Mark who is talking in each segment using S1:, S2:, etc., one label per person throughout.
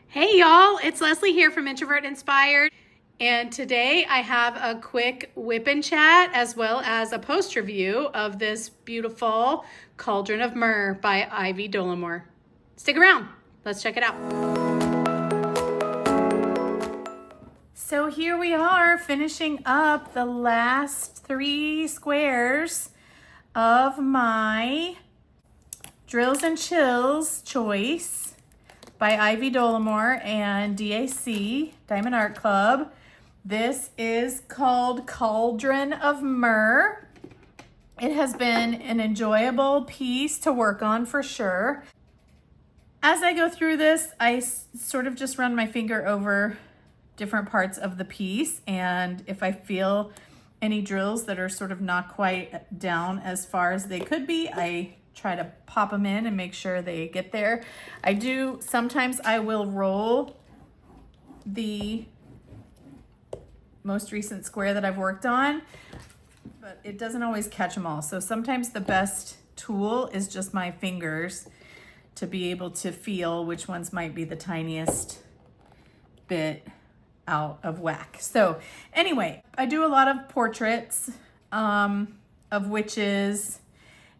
S1: Hey y'all, it's Leslie here from Introvert Inspired, and today I have a quick whip and chat as well as a post review of this beautiful Cauldron of Mer by Ivy Dolamore. Stick around, let's check it out. So here we are finishing up the last 3 squares of my Drills and Chills choice by Ivy Dolamore and DAC, Diamond Art Club. This is called Cauldron of Mer. It has been an enjoyable piece to work on for sure. As I go through this, I sort of just run my finger over different parts of the piece, and if I feel any drills that are sort of not quite down as far as they could be, I try to pop them in and make sure they get there. Sometimes I will roll the most recent square that I've worked on, but it doesn't always catch them all. So sometimes the best tool is just my fingers to be able to feel which ones might be the tiniest bit out of whack. So anyway, I do a lot of portraits of witches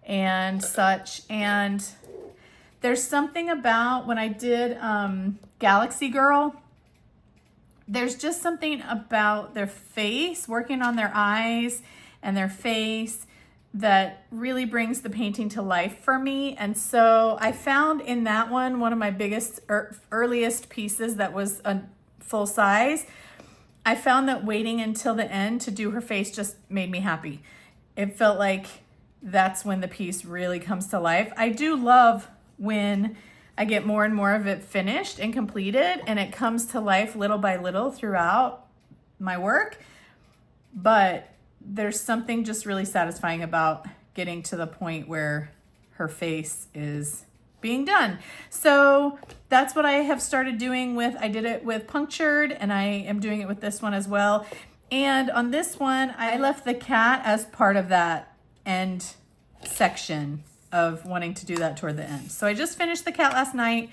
S1: and such, and there's something about when I did Galaxy Girl, there's just something about their face, working on their eyes and their face, that really brings the painting to life for me. And so I found in that one of my biggest earliest pieces that was a full size. I found that waiting until the end to do her face just made me happy. It felt like that's when the piece really comes to life. I do love when I get more and more of it finished and completed and it comes to life little by little throughout my work, but there's something just really satisfying about getting to the point where her face is being done. So that's what I have started doing I did it with Punctured, and I am doing it with this one as well. And on this one, I left the cat as part of that end section of wanting to do that toward the end. So I just finished the cat last night.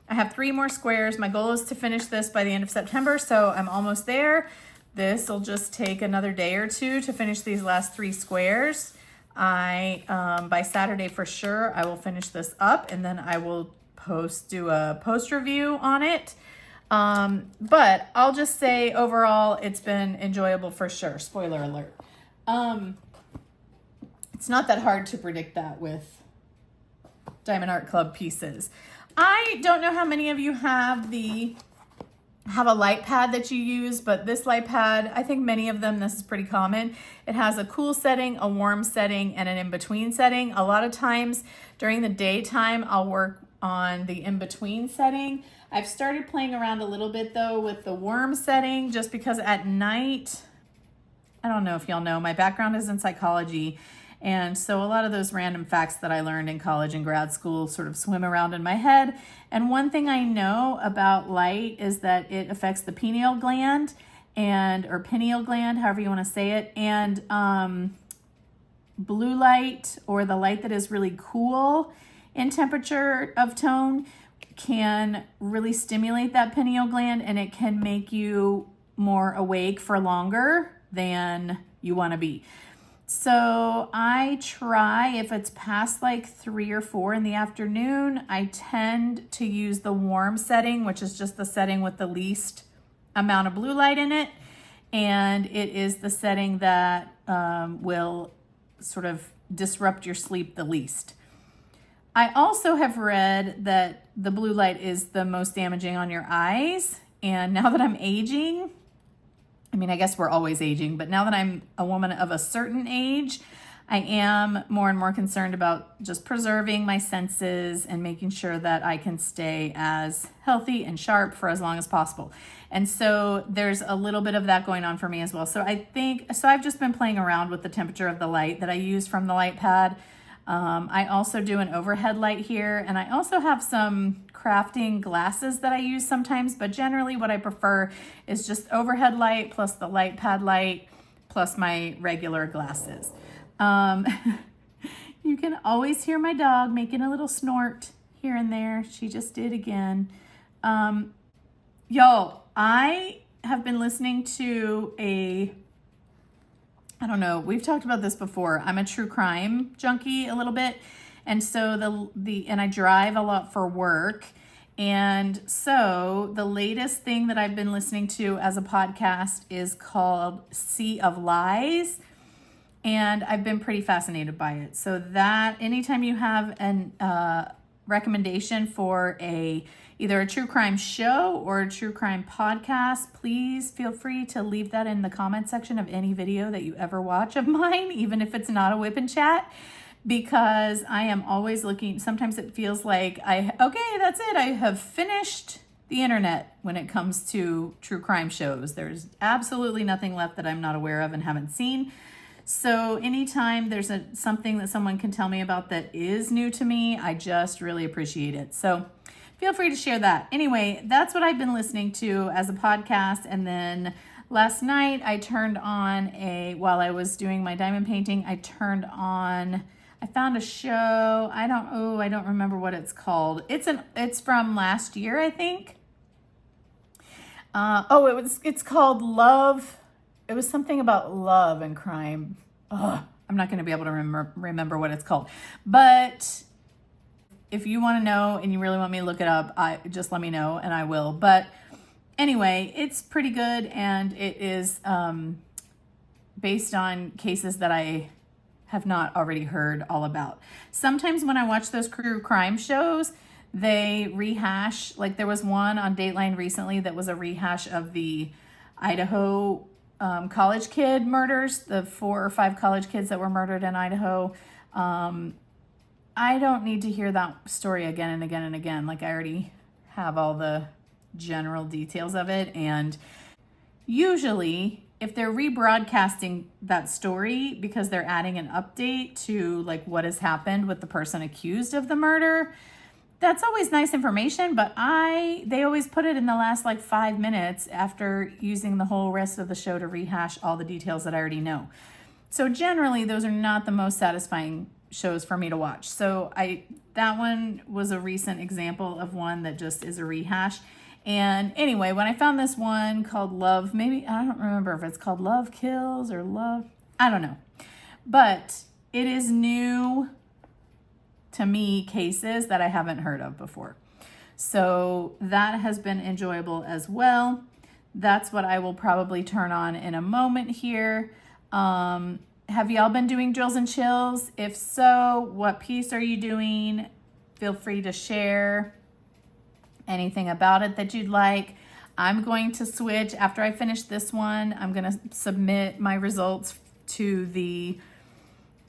S1: I have 3 more squares. My goal is to finish this by the end of September, so I'm almost there. This will just take another day or 2 to finish these last 3 squares. By Saturday for sure, I will finish this up, and then I will do a post review on it. But I'll just say overall, it's been enjoyable for sure. Spoiler alert. It's not that hard to predict that with Diamond Art Club pieces. I don't know how many of you have a light pad that you use, but this light pad, I think many of them, this is pretty common. It has a cool setting, a warm setting, and an in-between setting. A lot of times during the daytime, I'll work on the in-between setting. I've started playing around a little bit though with the warm setting, just because at night, I don't know if y'all know, my background is in psychology. And so a lot of those random facts that I learned in college and grad school sort of swim around in my head. And one thing I know about light is that it affects the pineal gland or pineal gland, however you want to say it. And blue light, or the light that is really cool in temperature of tone, can really stimulate that pineal gland, and it can make you more awake for longer than you want to be. So I try, if it's past like 3 or 4 in the afternoon, I tend to use the warm setting, which is just the setting with the least amount of blue light in it. And it is the setting that will sort of disrupt your sleep the least. I also have read that the blue light is the most damaging on your eyes. And now that I'm aging, I mean, I guess we're always aging, but now that I'm a woman of a certain age, I am more and more concerned about just preserving my senses and making sure that I can stay as healthy and sharp for as long as possible. And so there's a little bit of that going on for me as well. So I've just been playing around with the temperature of the light that I use from the light pad. I also do an overhead light here, and I also have some crafting glasses that I use sometimes, but generally what I prefer is just overhead light plus the light pad light plus my regular glasses. You can always hear my dog making a little snort here and there. She just did again. Y'all, I have been listening to I don't know, we've talked about this before. I'm a true crime junkie a little bit. And so and I drive a lot for work. And so the latest thing that I've been listening to as a podcast is called Sea of Lies. And I've been pretty fascinated by it. So that anytime you have an recommendation for either a true crime show or a true crime podcast, please feel free to leave that in the comment section of any video that you ever watch of mine, even if it's not a whip and chat, because I am always looking. Sometimes it feels like okay, that's it. I have finished the internet when it comes to true crime shows. There's absolutely nothing left that I'm not aware of and haven't seen. So anytime there's something that someone can tell me about that is new to me, I just really appreciate it. So feel free to share that. Anyway, that's what I've been listening to as a podcast. And then last night I turned on while I was doing my diamond painting, I found a show. I don't remember what it's called. It's from last year, I think. It's called Love. It was something about love and crime. I'm not going to be able to remember what it's called. But if you want to know and you really want me to look it up, just let me know and I will. But anyway, it's pretty good, and it is based on cases that I have not already heard all about. Sometimes when I watch those true crime shows, they rehash. Like there was one on Dateline recently that was a rehash of the Idaho college kid murders, the 4 or 5 college kids that were murdered in Idaho. I don't need to hear that story again and again and again. Like I already have all the general details of it. And usually if they're rebroadcasting that story because they're adding an update to like what has happened with the person accused of the murder, that's always nice information, but they always put it in the last like 5 minutes after using the whole rest of the show to rehash all the details that I already know. So generally those are not the most satisfying shows for me to watch. So that one was a recent example of one that just is a rehash. And anyway, when I found this one called Love, maybe, I don't remember if it's called Love Kills or Love, I don't know. But it is new to me cases that I haven't heard of before. So that has been enjoyable as well. That's what I will probably turn on in a moment here. Have y'all been doing drills and chills? If so, what piece are you doing? Feel free to share anything about it that you'd like. I'm going to switch after I finish this one. I'm going to submit my results to the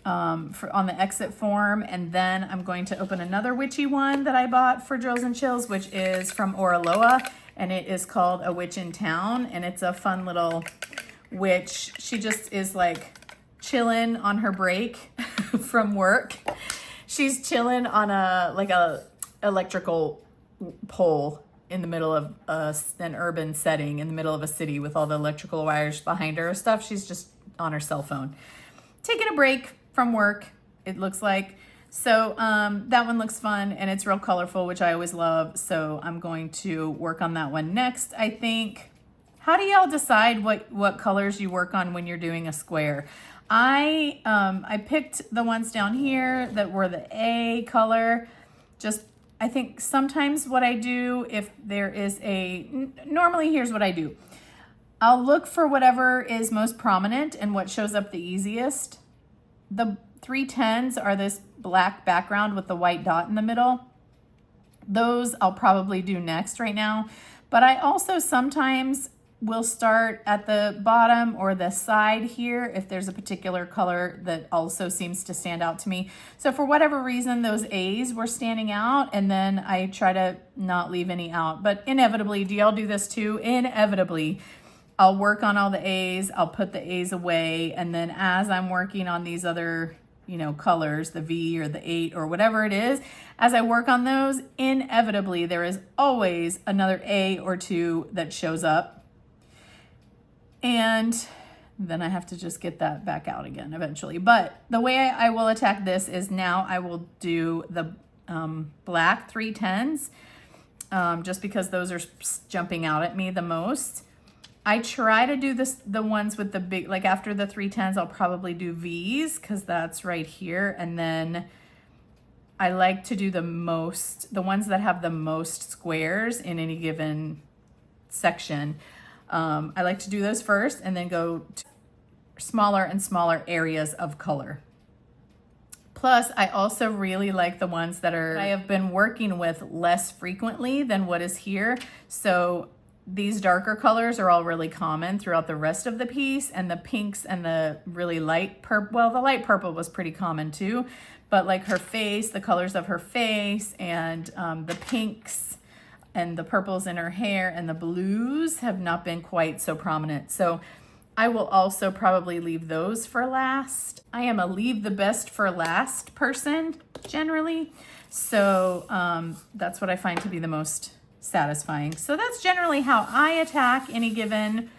S1: on the exit form, and then I'm going to open another witchy one that I bought for drills and chills, which is from Oraloa, and it is called A Witch in Town, and it's a fun little witch. She just is like chilling on her break from work. She's chilling on a electrical pole in the middle of an urban setting in the middle of a city with all the electrical wires behind her stuff. She's just on her cell phone taking a break from work, it looks like. So that one looks fun and it's real colorful, which I always love. So I'm going to work on that one next, I think. How do y'all decide what colors you work on when you're doing a square? I picked the ones down here that were the A color. Just, I think sometimes what I do, if there is normally here's what I do. I'll look for whatever is most prominent and what shows up the easiest. The 310s are this black background with the white dot in the middle. Those I'll probably do next right now. But I also sometimes will start at the bottom or the side here if there's a particular color that also seems to stand out to me. So for whatever reason, those A's were standing out, and then I try to not leave any out. But inevitably, do y'all do this too? Inevitably, I'll work on all the A's, I'll put the A's away, and then as I'm working on these other, colors, the V or the 8 or whatever it is, as I work on those, inevitably there is always another A or 2 that shows up. And then I have to just get that back out again eventually. But the way I will attack this is now I will do the black 310s. just because those are jumping out at me the most. I try to do the ones with the big, like after the 310s, I'll probably do V's because that's right here. And then I like to do the ones that have the most squares in any given section. I like to do those first and then go to smaller and smaller areas of color. Plus, I also really like the ones that I have been working with less frequently than what is here. So these darker colors are all really common throughout the rest of the piece, and the pinks and the really light purple, well, the light purple was pretty common too, but like her face, the colors of her face, and the pinks and the purples in her hair and the blues have not been quite so prominent. So I will also probably leave those for last. I am a leave the best for last person generally. So that's what I find to be the most satisfying. So that's generally how I attack any given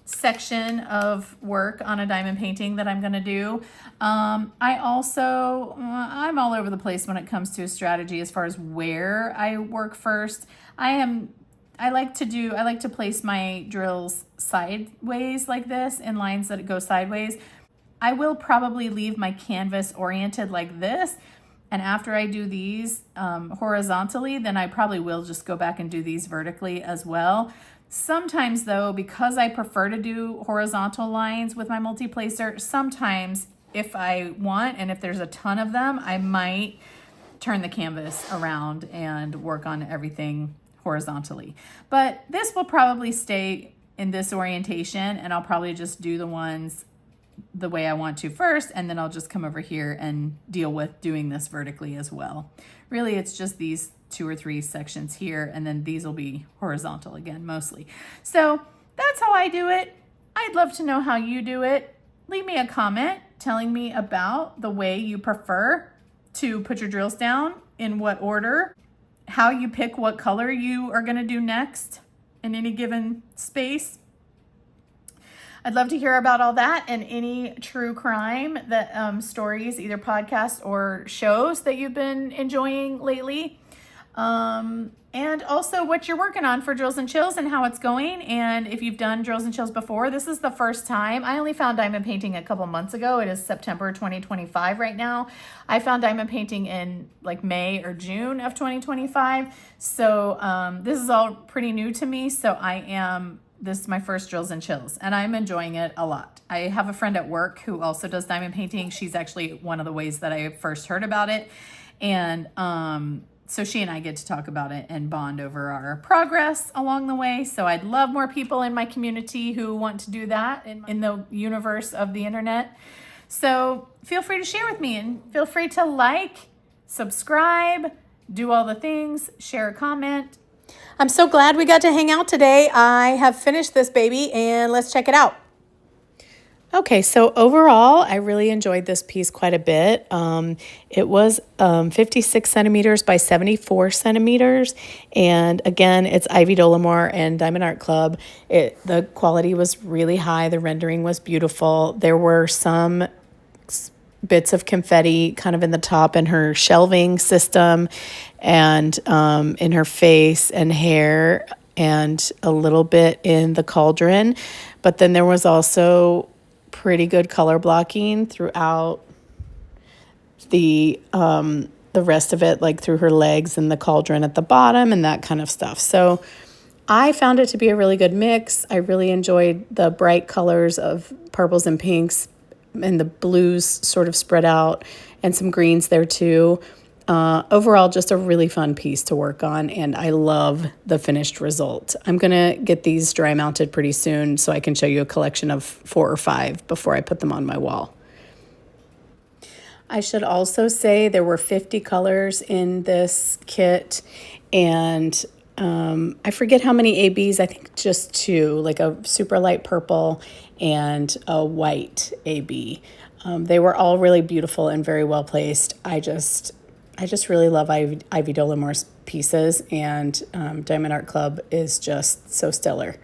S1: section of work on a diamond painting that I'm going to do. I'm all over the place when it comes to a strategy as far as where I work first. I like to place my drills sideways like this in lines that go sideways. I will probably leave my canvas oriented like this. And after I do these horizontally, then I probably will just go back and do these vertically as well. Sometimes though, because I prefer to do horizontal lines with my multi-placer, sometimes if I want and if there's a ton of them, I might turn the canvas around and work on everything horizontally. But this will probably stay in this orientation, and I'll probably just do the ones the way I want to first, and then I'll just come over here and deal with doing this vertically as well. Really, it's just these 2 or 3 sections here, and then these will be horizontal again, mostly. So that's how I do it. I'd love to know how you do it. Leave me a comment telling me about the way you prefer to put your drills down, in what order, how you pick what color you are gonna do next in any given space. I'd love to hear about all that and any true crime that stories, either podcasts or shows that you've been enjoying lately. And also what you're working on for Drills and Chills and how it's going. And if you've done Drills and Chills before, this is the first time. I only found diamond painting a couple months ago. It is September 2025 right now. I found diamond painting in like May or June of 2025. So this is all pretty new to me. So this is my first Drills and Chills, and I'm enjoying it a lot. I have a friend at work who also does diamond painting. She's actually one of the ways that I first heard about it. And so she and I get to talk about it and bond over our progress along the way. So I'd love more people in my community who want to do that in the universe of the internet. So feel free to share with me, and feel free to like, subscribe, do all the things, share a comment. I'm so glad we got to hang out today. I have finished this baby, and let's check it out. Okay, so overall, I really enjoyed this piece quite a bit. It was 56 centimeters by 74 centimeters. And again, it's Ivy Dolamore and Diamond Art Club. The quality was really high. The rendering was beautiful. There were some bits of confetti kind of in the top in her shelving system and in her face and hair, and a little bit in the cauldron. But then there was also pretty good color blocking throughout the rest of it, like through her legs and the cauldron at the bottom and that kind of stuff. So I found it to be a really good mix. I really enjoyed the bright colors of purples and pinks, and the blues sort of spread out, and some greens there too. Overall, just a really fun piece to work on, and I love the finished result. I'm going to get these dry mounted pretty soon so I can show you a collection of 4 or 5 before I put them on my wall. I should also say there were 50 colors in this kit, and I forget how many ABs, I think just 2, like a super light purple and a white AB. They were all really beautiful and very well placed. I just really love Ivy Dolamore's pieces, and Diamond Art Club is just so stellar.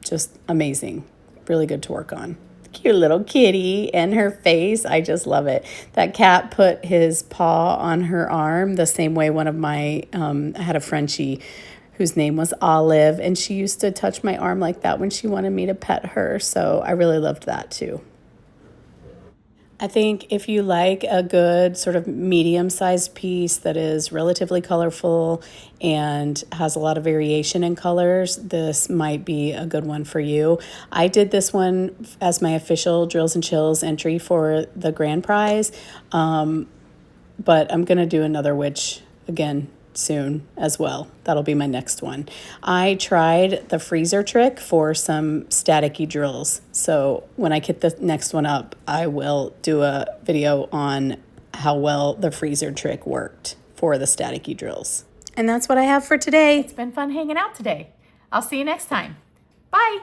S1: Just amazing. Really good to work on.
S2: Cute little kitty and her face. I just love it. That cat put his paw on her arm the same way one of my, I had a Frenchie whose name was Olive, and she used to touch my arm like that when she wanted me to pet her. So I really loved that too. I think if you like a good sort of medium-sized piece that is relatively colorful and has a lot of variation in colors, this might be a good one for you. I did this one as my official Drills and Chills entry for the grand prize, but I'm going to do another witch again soon as well. That'll be my next one. I tried the freezer trick for some staticky drills. So when I get the next one up, I will do a video on how well the freezer trick worked for the staticky drills. And that's what I have for today.
S1: It's been fun hanging out today. I'll see you next time. Bye.